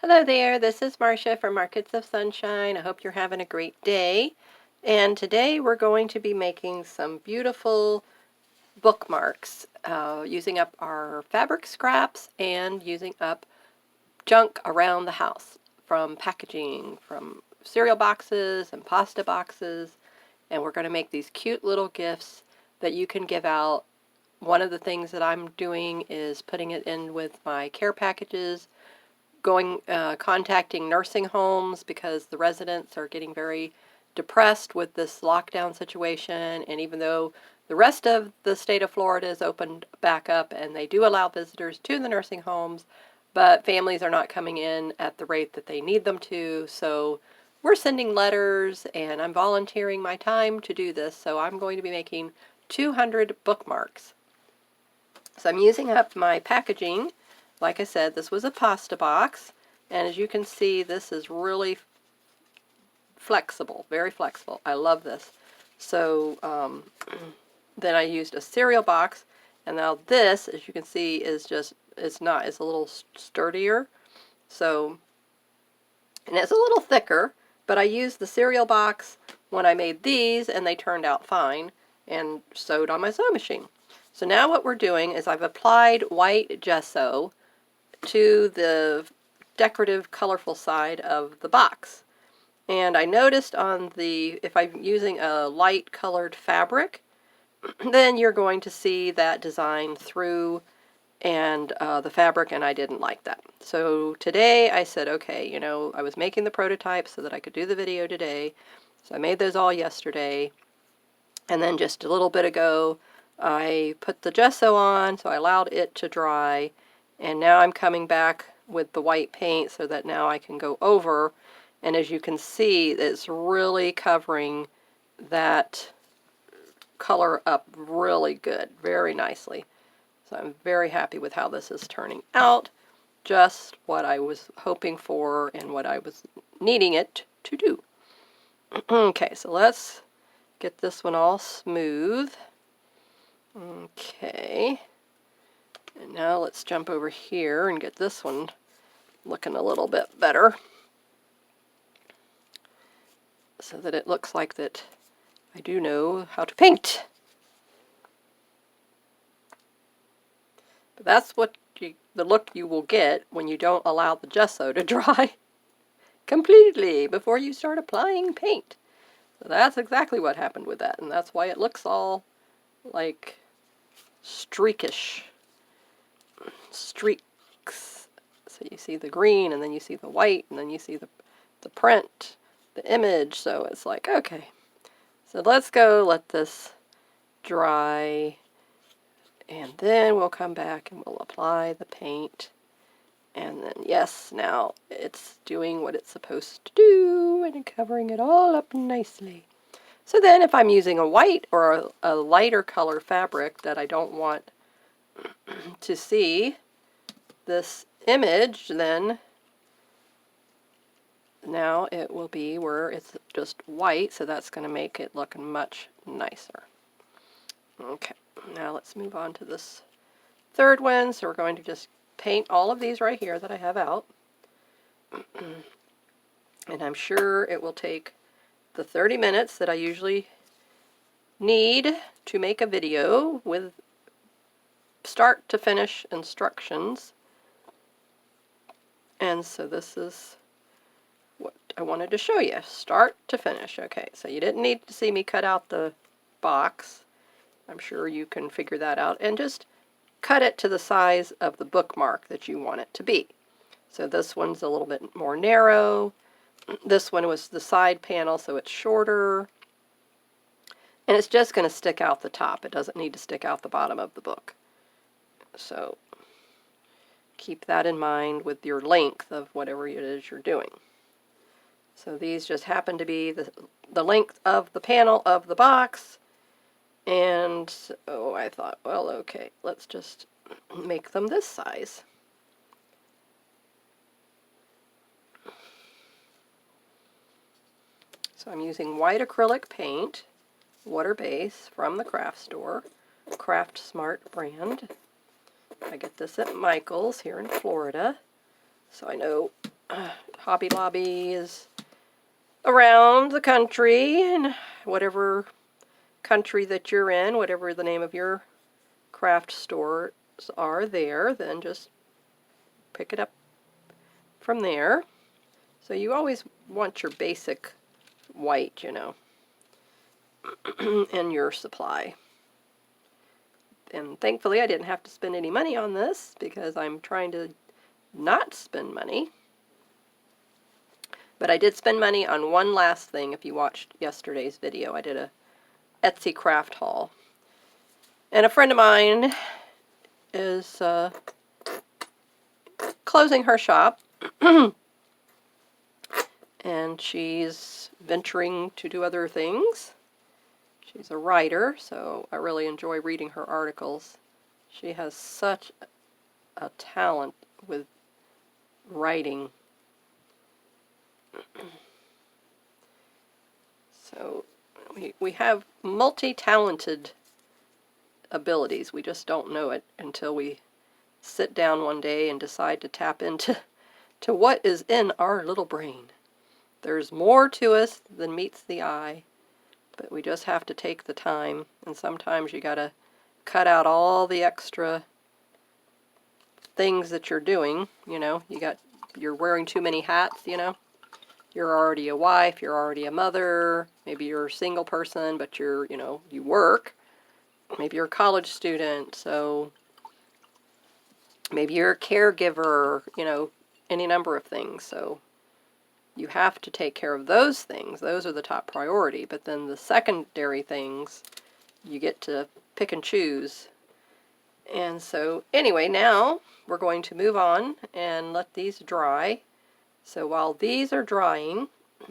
Hello there, this is Marcia from Markets of Sunshine. I hope you're having a great day. And today we're going to be making some beautiful bookmarks using up our fabric scraps and using up junk around the house from packaging, from cereal boxes and pasta boxes. And we're going to make these cute little gifts that you can give out. One of the things that I'm doing is putting it in with my care packages, contacting nursing homes because the residents are getting very depressed with this lockdown situation. And even though the rest of the state of Florida is opened back up and they do allow visitors to the nursing homes, but families are not coming in at the rate that they need them to. So we're sending letters and I'm volunteering my time to do this. So I'm going to be making 200 bookmarks. So I'm using up my packaging. Like I said, this was a pasta box, and as you can see, this is really flexible, very flexible. I love this. So then I used a cereal box, and now this, as you can see, is it's a little sturdier. So, and it's a little thicker, but I used the cereal box when I made these, and they turned out fine, and sewed on my sewing machine. So now what we're doing is I've applied white gesso to the decorative, colorful side of the box. And I noticed if I'm using a light colored fabric, then you're going to see that design through and the fabric, and I didn't like that. So today I said, okay, I was making the prototypes so that I could do the video today. So I made those all yesterday. And then just a little bit ago, I put the gesso on, so I allowed it to dry. And now I'm coming back with the white paint so that now I can go over. And as you can see, it's really covering that color up really good, very nicely. So I'm very happy with how this is turning out. Just what I was hoping for and what I was needing it to do. Okay, so let's get this one all smooth. Okay. And now let's jump over here and get this one looking a little bit better, so that it looks like that I do know how to paint. But that's the look you will get when you don't allow the gesso to dry completely before you start applying paint. So that's exactly what happened with that, and that's why it looks all like streakish. Streaks. So you see the green, and then you see the white, and then you see the print, the image. So it's like, okay. So let's go let this dry, and then we'll come back and we'll apply the paint. And then, yes, now it's doing what it's supposed to do and covering it all up nicely. So then if I'm using a white or a lighter color fabric that I don't want to see this image, then now it will be where it's just white, so that's going to make it look much nicer. Okay, now let's move on to this third one. So we're going to just paint all of these right here that I have out. And I'm sure it will take the 30 minutes that I usually need to make a video with start to finish instructions. And so this is what I wanted to show you, start to finish. Okay, so you didn't need to see me cut out the box. I'm sure you can figure that out, and just cut it to the size of the bookmark that you want it to be. So this one's a little bit more narrow. This one was the side panel, so it's shorter. And it's just going to stick out the top. It doesn't need to stick out the bottom of the book. So keep that in mind with your length of whatever it is you're doing. So these just happen to be the length of the panel of the box. And so I thought, well, okay, let's just make them this size. So I'm using white acrylic paint, water base, from the craft store, Craft Smart brand. I get this at Michael's here in Florida, so I know Hobby Lobby is around the country, and whatever country that you're in, whatever the name of your craft stores are there, then just pick it up from there. So you always want your basic white, you know, in your supply. And thankfully I didn't have to spend any money on this because I'm trying to not spend money. But I did spend money on one last thing. If you watched yesterday's video, I did a Etsy craft haul. And a friend of mine is closing her shop. And she's venturing to do other things. She's a writer, so I really enjoy reading her articles. She has such a talent with writing. So we have multi-talented abilities. We just don't know it until we sit down one day and decide to tap into what is in our little brain. There's more to us than meets the eye, but we just have to take the time, and sometimes you gotta cut out all the extra things that you're doing. You know, you're wearing too many hats, you know. You're already a wife, you're already a mother, maybe you're a single person, but you work. Maybe you're a college student, so maybe you're a caregiver, you know, any number of things. So you have to take care of those things. Those are the top priority. But then the secondary things, you get to pick and choose. And so anyway, now we're going to move on and let these dry. So while these are drying,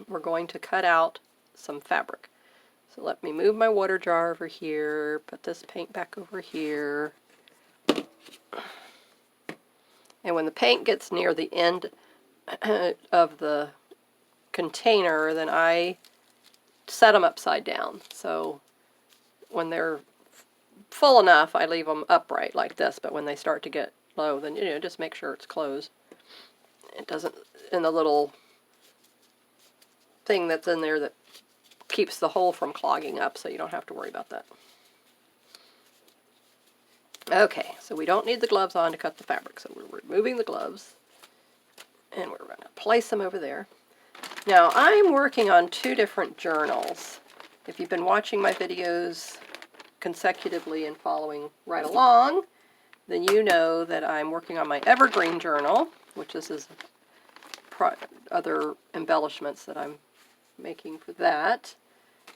we're going to cut out some fabric. So let me move my water jar over here, put this paint back over here. And when the paint gets near the end of the container, then I set them upside down. So when they're full enough, I leave them upright like this, but when they start to get low, then, you know, just make sure it's closed. It doesn't, in the little thing that's in there that keeps the hole from clogging up, so you don't have to worry about that. Okay, so we don't need the gloves on to cut the fabric, so we're removing the gloves, and we're going to place them over there. Now, I'm working on 2 different journals. If you've been watching my videos consecutively and following right along, then you know that I'm working on my Evergreen journal, which is other embellishments that I'm making for that.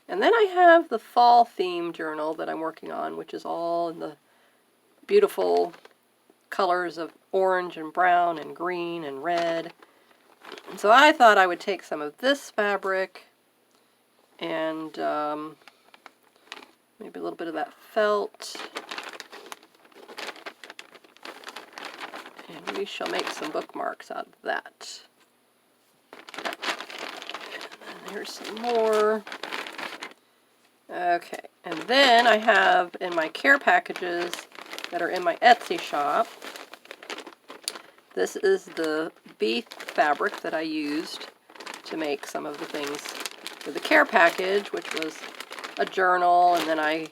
And then I have the fall theme journal that I'm working on, which is all in the beautiful colors of orange and brown and green and red. And so I thought I would take some of this fabric and maybe a little bit of that felt, and we shall make some bookmarks out of that. And here's some more. Okay, and then I have in my care packages that are in my Etsy shop, this is the beef fabric that I used to make some of the things for the care package, which was a journal, and then I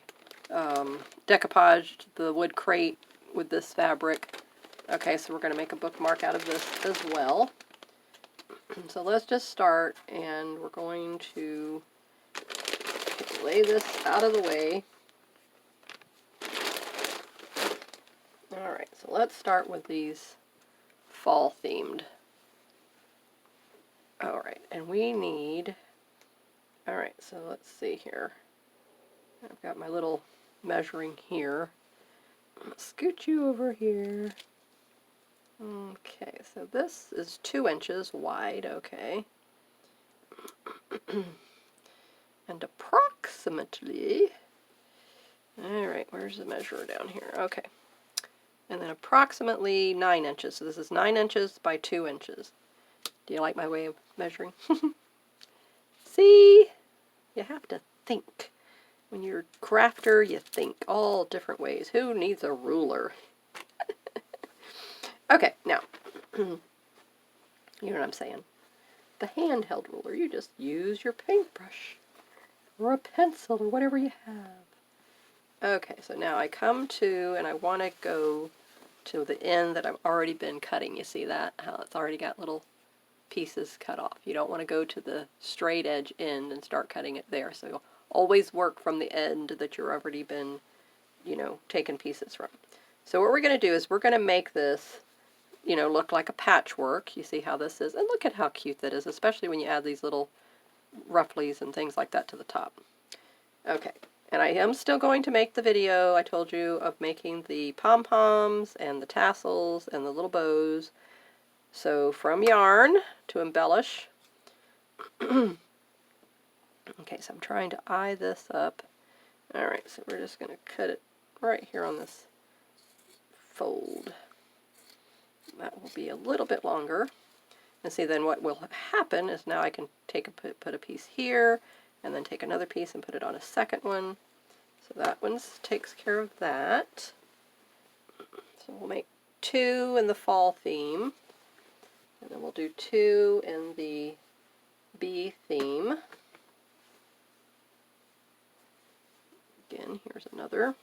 decoupaged the wood crate with this fabric. Okay, so we're going to make a bookmark out of this as well. So let's just start, and we're going to lay this out of the way. Alright, so let's start with these fall themed. Alright, and we need, alright, so let's see here. I've got my little measuring here. I'm going to scoot you over here. Okay, so this is 2 inches wide, okay. And approximately, alright, where's the measure down here? Okay. And then approximately 9 inches. So this is 9 inches by 2 inches. Do you like my way of measuring? See? You have to think. When you're a crafter, you think all different ways. Who needs a ruler? Okay, now, You know what I'm saying? The handheld ruler. You just use your paintbrush or a pencil or whatever you have. Okay, so now I come to, and I want to go to the end that I've already been cutting. You see that? How it's already got little pieces cut off. You don't want to go to the straight edge end and start cutting it there. So always work from the end that you've already been, you know, taking pieces from. So what we're going to do is we're going to make this, you know, look like a patchwork. You see how this is? And look at how cute that is, especially when you add these little rufflies and things like that to the top. Okay, and I am still going to make the video I told you of making the pom-poms and the tassels and the little bows. So from yarn to embellish. Okay, so I'm trying to eye this up. Alright, so we're just going to cut it right here on this fold. That will be a little bit longer. And see, then what will happen is now I can take put a piece here, and then take another piece and put it on a second one. So that one takes care of that. So we'll make 2 in the fall theme, and then we'll do 2 in the bee theme. Again, here's another.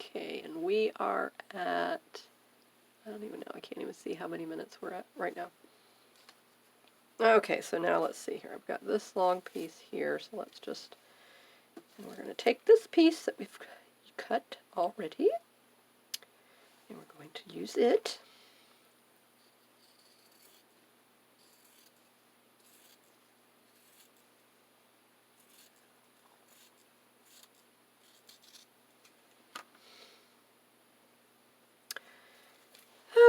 Okay, and we are at, I don't even know, I can't even see how many minutes we're at right now. Okay, so now let's see here. I've got this long piece here, so let's just, and we're going to take this piece that we've cut already, and we're going to use it.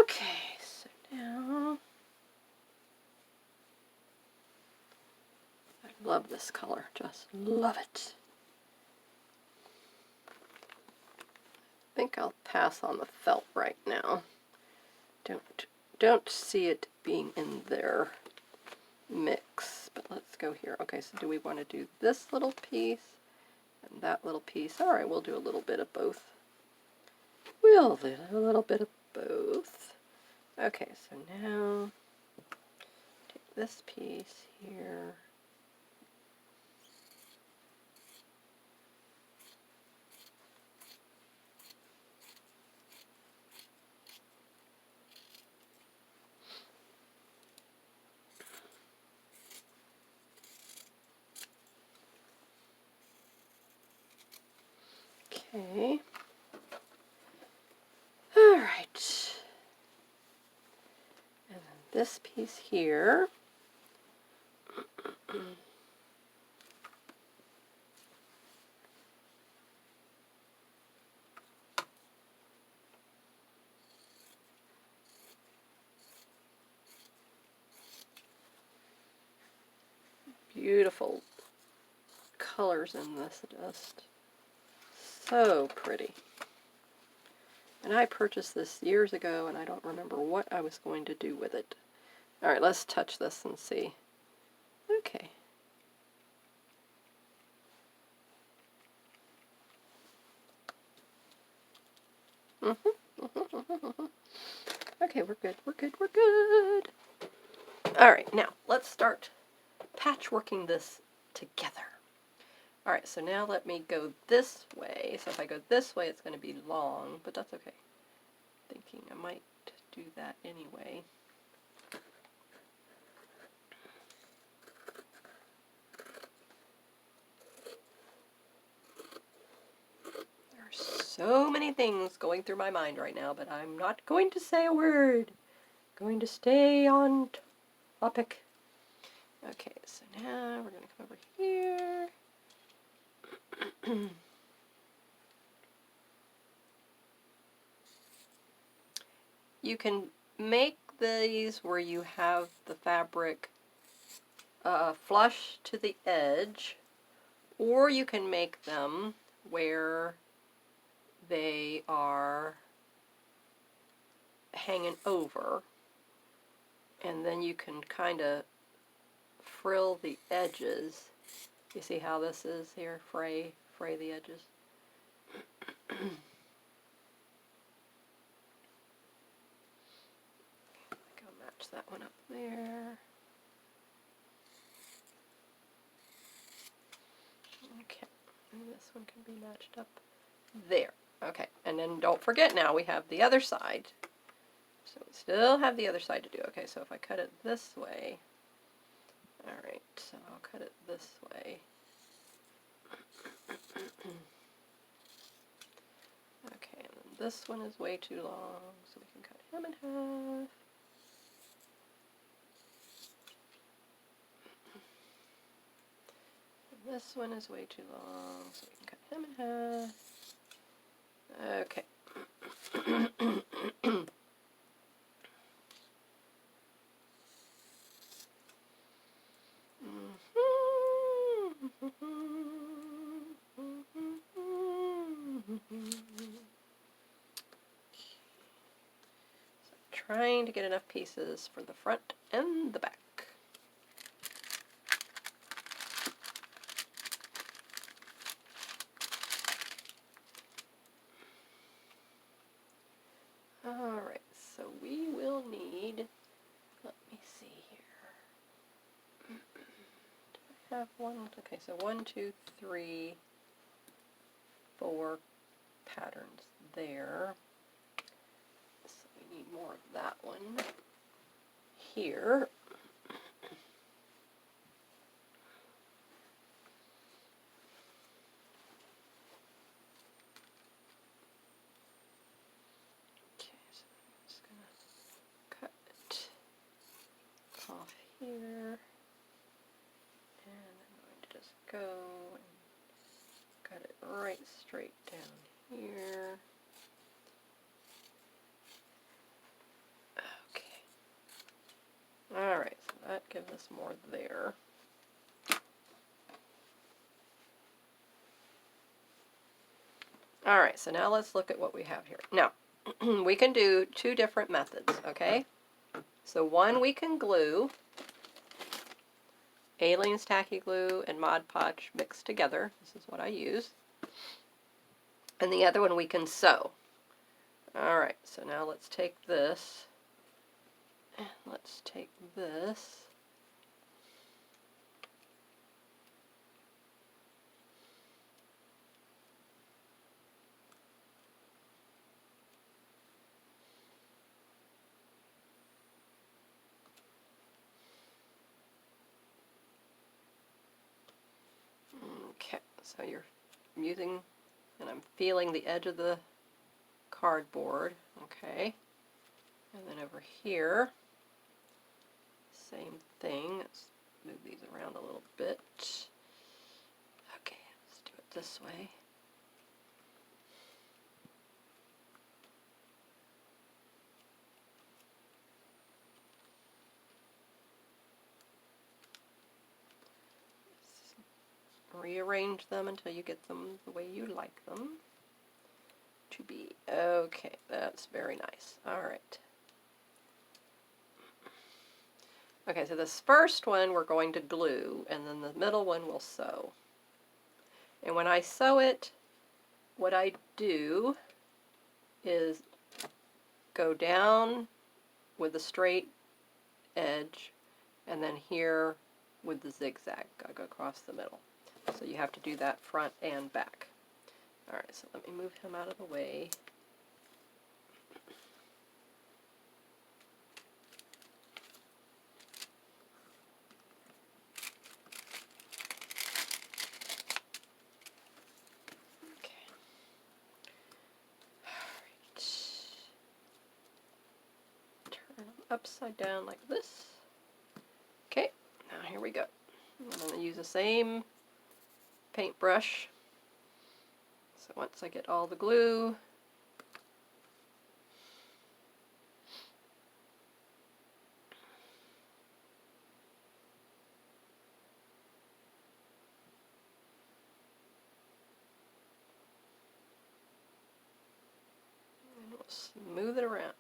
Okay, so now, I love this color, just love it. I think I'll pass on the felt right now. Don't see it being in their mix, but let's go here. Okay, so do we want to do this little piece and that little piece? All right, we'll do a little bit of both. We'll do a little bit of both. Okay, so now take this piece here. Okay. All right. And then this piece here. Beautiful colors in this, just so pretty. And I purchased this years ago, and I don't remember what I was going to do with it. All right, let's touch this and see. Okay. Okay, we're good, we're good, we're good. All right, now let's start patchworking this together. All right, so now let me go this way. So if I go this way, it's going to be long, but that's okay. Thinking I might do that anyway. There are so many things going through my mind right now, but I'm not going to say a word. I'm going to stay on topic. Okay, so now we're going to come over here. You can make these where you have the fabric flush to the edge, or you can make them where they are hanging over, and then you can kind of frill the edges. You see how this is here? Fray the edges. Like a that one up there. Okay, and this one can be matched up there. Okay, and then don't forget now we have the other side. So we still have the other side to do. Okay, so if I cut it this way, all right, so I'll cut it this way. Okay, and then this one is way too long, so we can cut him in half. And this one is way too long, so we can cut him in half. Okay. Trying to get enough pieces for the front and the back. Alright, so we will need, let me see here. Do I have one? Okay, so 1, 2, 3, 4 patterns there. So we need more of that one here. Okay, so I'm just going to cut it off here. And I'm going to just go and cut it right straight down here. Okay. Alright, so that gives us more there. Alright, so now let's look at what we have here. Now, we can do two different methods, okay? So one, we can glue Aleene's Tacky Glue and Mod Podge mixed together. This is what I use. And the other one we can sew. Alright, so now let's take this. And let's take this. Okay, so you're using, and I'm feeling the edge of the cardboard, okay, and then over here, same thing. Let's move these around a little bit. Okay, let's do it this way. Rearrange them until you get them the way you like them to be. Okay, that's very nice. All right. Okay, so this first one we're going to glue, and then the middle one we'll sew. And when I sew it, what I do is go down with a straight edge, and then here with the zigzag. I go across the middle. So you have to do that front and back. Alright, so let me move him out of the way. Okay. Alright. Turn him upside down like this. Okay, now here we go. I'm going to use the same paintbrush. So once I get all the glue, and we'll smooth it around.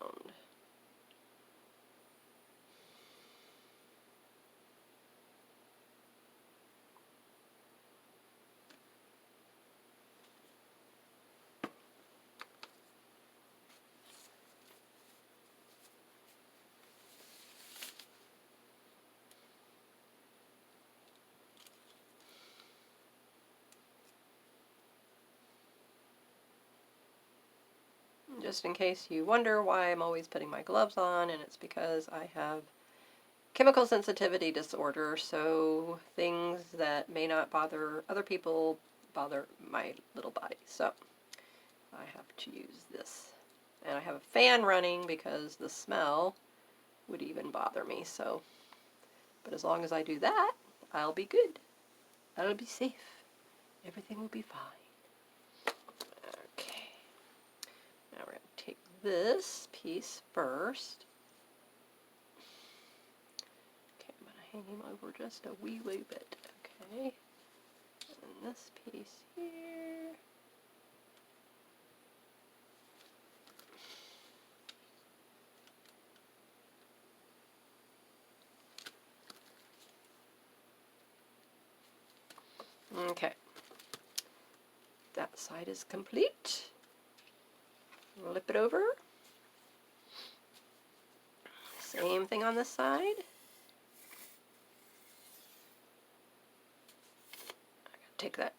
just in case you wonder why I'm always putting my gloves on, and it's because I have chemical sensitivity disorder, so things that may not bother other people bother my little body. So I have to use this. And I have a fan running because the smell would even bother me. So, but as long as I do that, I'll be good. I'll be safe. Everything will be fine. Okay. Now we're going to take this piece first. Okay, I'm going to hang him over just a wee bit. Okay. And this piece here. Okay. That side is complete. Flip it over. Same thing on this side. I gotta take that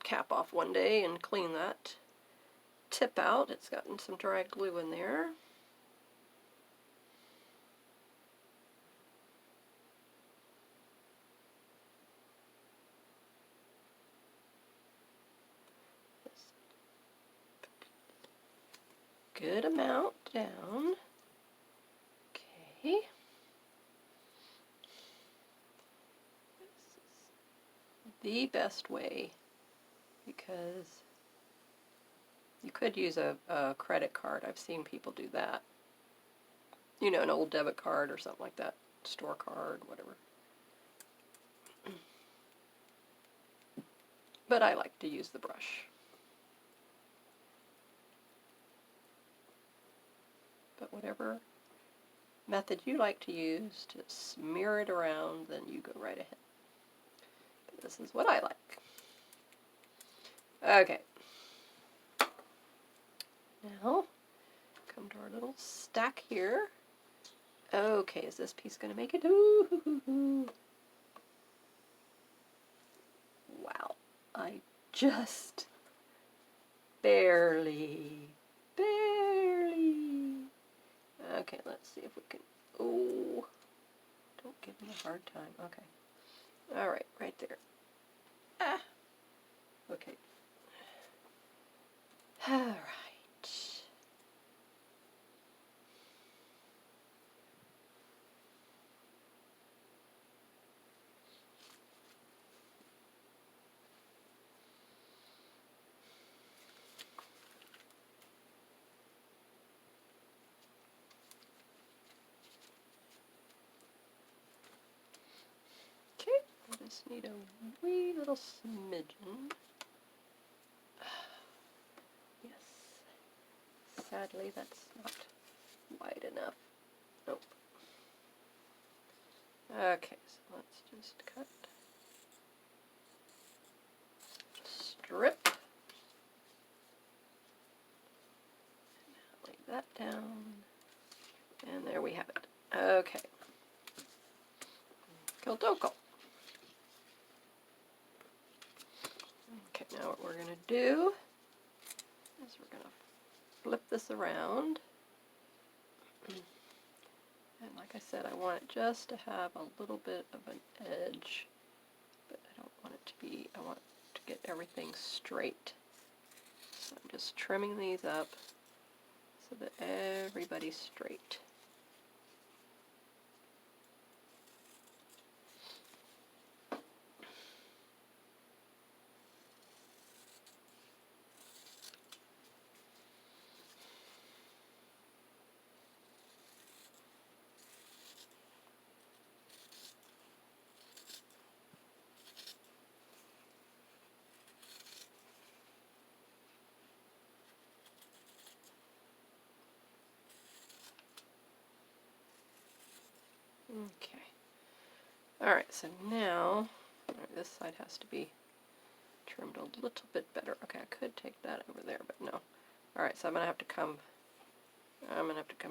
cap off one day and clean that tip out. It's gotten some dry glue in there. Good amount down. Okay. This is the best way because you could use a credit card. I've seen people do that. You know, an old debit card or something like that. Store card, whatever. But I like to use the brush. But whatever method you like to use to smear it around, then you go right ahead. But this is what I like. Okay. Now, come to our little stack here. Okay, is this piece going to make it? Ooh. Wow. I just barely. Okay, let's see if we can. Oh, don't give me a hard time. Okay. All right, right there. Ah. Okay. All right. Okay, I just need a wee little smidgen. Yes. Sadly, that's not wide enough. Nope. Okay, so let's just cut. Strip. Lay that down. And there we have it. Okay. Kildoko. Okay, now what we're going to do is we're going to flip this around. And like I said, I want it just to have a little bit of an edge, but I don't want it to be, I want to get everything straight. So I'm just trimming these up so that everybody's straight. Okay. Alright, so now, this side has to be trimmed a little bit better. Okay, I could take that over there, but no. Alright, so I'm going to have to come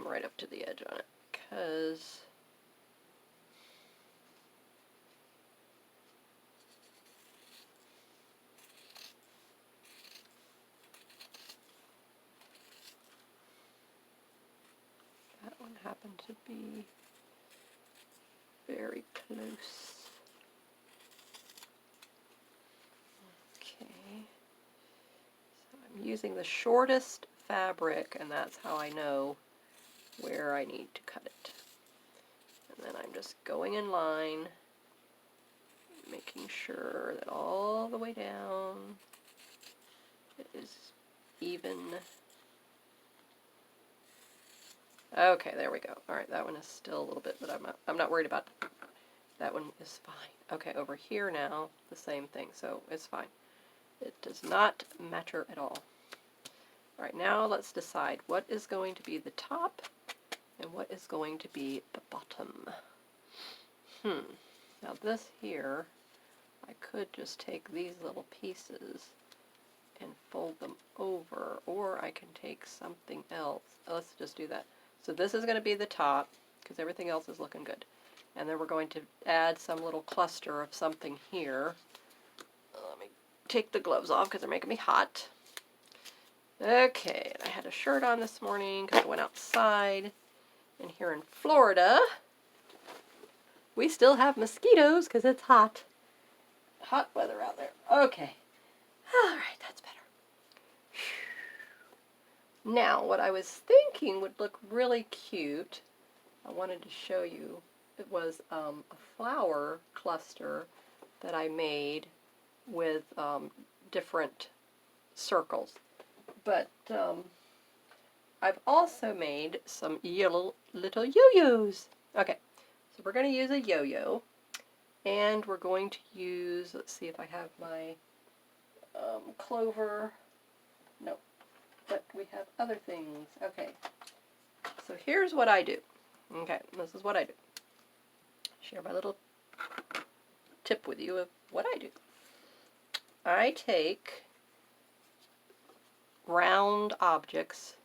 right up to the edge on it, because to be very close. Okay, so I'm using the shortest fabric, and that's how I know where I need to cut it. And then I'm just going in line, making sure that all the way down it is even. Okay, there we go. All right, that one is still a little bit, but I'm not worried about it. That one is fine. Okay, over here now, the same thing, so it's fine. It does not matter at all. All right, now let's decide what is going to be the top and what is going to be the bottom. Now this here, I could just take these little pieces and fold them over, or I can take something else. Let's just do that. So this is going to be the top, because everything else is looking good. And then we're going to add some little cluster of something here. Let me take the gloves off because they're making me hot. Okay, I had a shirt on this morning because I went outside. And here in Florida, we still have mosquitoes because it's hot. Hot weather out there. Okay. All right, that's better. Now, what I was thinking would look really cute, I wanted to show you, it was a flower cluster that I made with different circles. But I've also made some yellow little yo-yos. Okay, so we're going to use a yo-yo, and we're going to use, let's see if I have my clover. No, but we have other things. Okay, so here's what I do. Okay, this is what I do. Share my little tip with you of what I do. I take round objects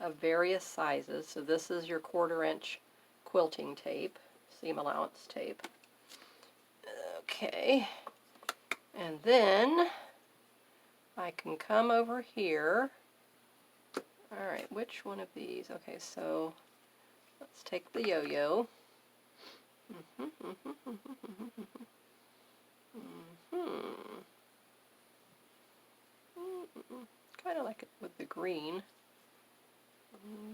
of various sizes. So this is your 1/4 inch quilting tape, seam allowance tape. Okay, and then I can come over here. All right, which one of these? Okay, so let's take the yo-yo. Kind of like it with the green,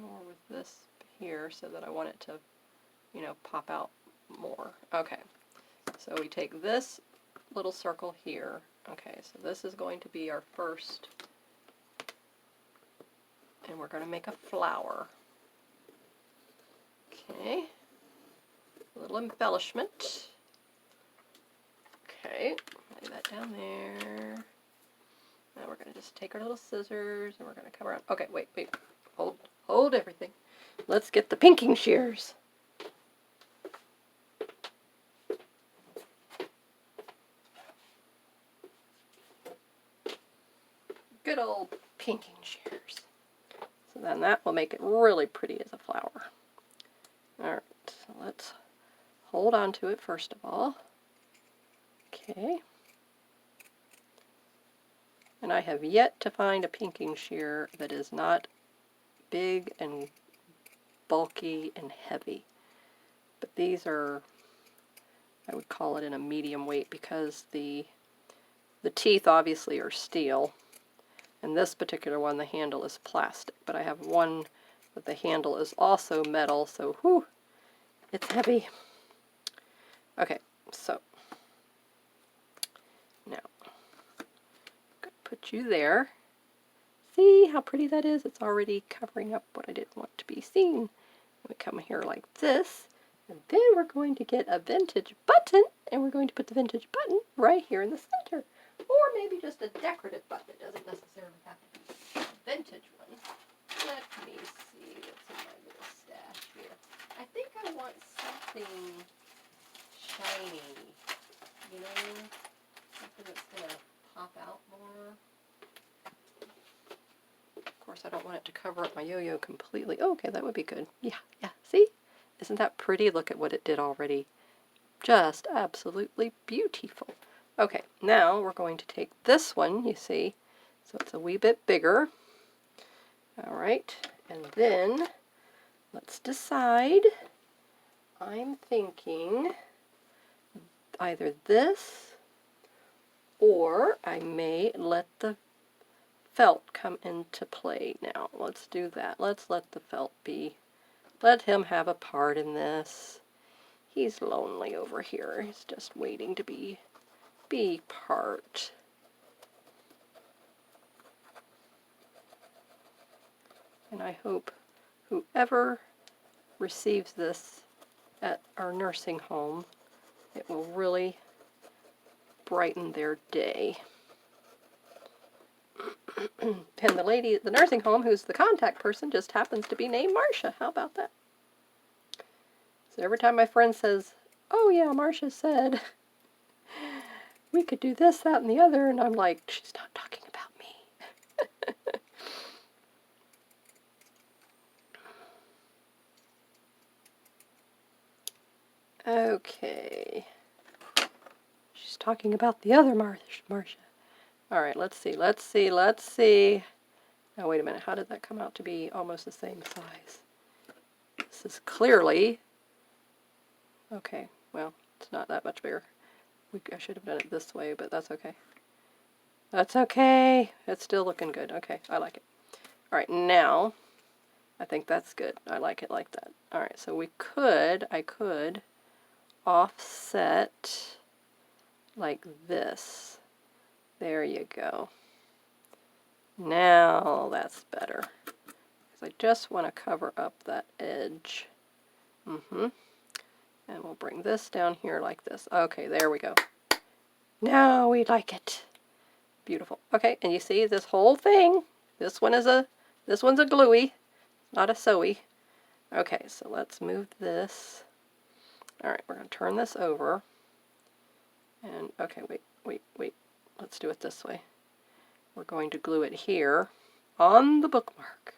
or with this here, so that I want it to, you know, pop out more. Okay, so we take this little circle here. Okay, so this is going to be our first, and we're going to make a flower. Okay, a little embellishment. Okay, lay that down there. Now we're going to just take our little scissors and we're going to come around. Okay, wait, hold everything. Let's get the pinking shears. Good old pinking shears. So then that will make it really pretty as a flower. Alright, so let's hold on to it first of all. Okay. And I have yet to find a pinking shear that is not big and bulky and heavy. But these are, I would call it in a medium weight, because the teeth obviously are steel. And this particular one, the handle is plastic. But I have one that the handle is also metal, so whew, it's heavy. Okay, so now put you there. See how pretty that is? It's already covering up what I didn't want to be seen. We come here like this, and then we're going to get a vintage button, and we're going to put the vintage button right here in the center. Or maybe just a decorative button. It doesn't necessarily have to be a vintage one. Let me see what's in my little stash here. I think I want something shiny, you know, something that's going to pop out more. Of course, I don't want it to cover up my yo-yo completely. Oh, okay, that would be good. Yeah, see? Isn't that pretty? Look at what it did already. Just absolutely beautiful. Okay, now we're going to take this one, you see, so it's a wee bit bigger. All right, and then let's decide. I'm thinking either this, or I may let the felt come into play now. Let's do that. Let's let the felt be. Let him have a part in this. He's lonely over here. He's just waiting to be part. And I hope whoever receives this at our nursing home, it will really brighten their day. And the lady at the nursing home, who's the contact person, just happens to be named Marcia. How about that? So every time my friend says, oh yeah, Marcia said we could do this, that, and the other, and I'm like, she's not talking about me. Okay. She's talking about the other Marcia. All right, let's see. Now, wait a minute. How did that come out to be almost the same size? This is clearly... Okay, well, it's not that much bigger. I should have done it this way, but that's okay. That's okay. It's still looking good. Okay, I like it. All right, now, I think that's good. I like it like that. All right, so I could offset like this. There you go. Now that's better. Because I just want to cover up that edge. And we'll bring this down here like this. Okay, there we go. Now we like it. Beautiful. Okay, and you see this whole thing. This one's a gluey, not a sewy. Okay, so let's move this. All right, we're going to turn this over. And okay, wait. Let's do it this way. We're going to glue it here on the bookmark.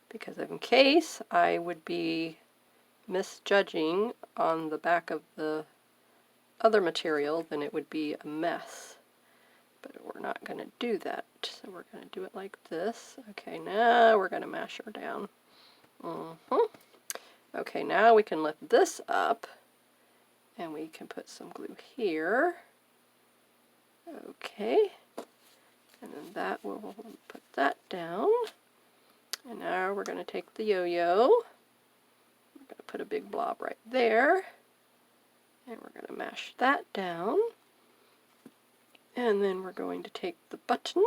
Because in case I would be misjudging on the back of the other material, then it would be a mess. But we're not going to do that. So we're going to do it like this. Okay, now we're going to mash her down. Okay, now we can lift this up. And we can put some glue here. Okay. And then we'll put that down. And now we're going to take the yo-yo. We're going to put a big blob right there. And we're going to mash that down. And then we're going to take the button.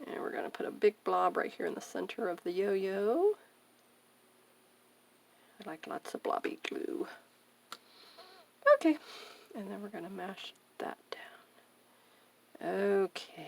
And we're going to put a big blob right here in the center of the yo-yo. I like lots of blobby glue. Okay. And then we're going to mash that down. Okay.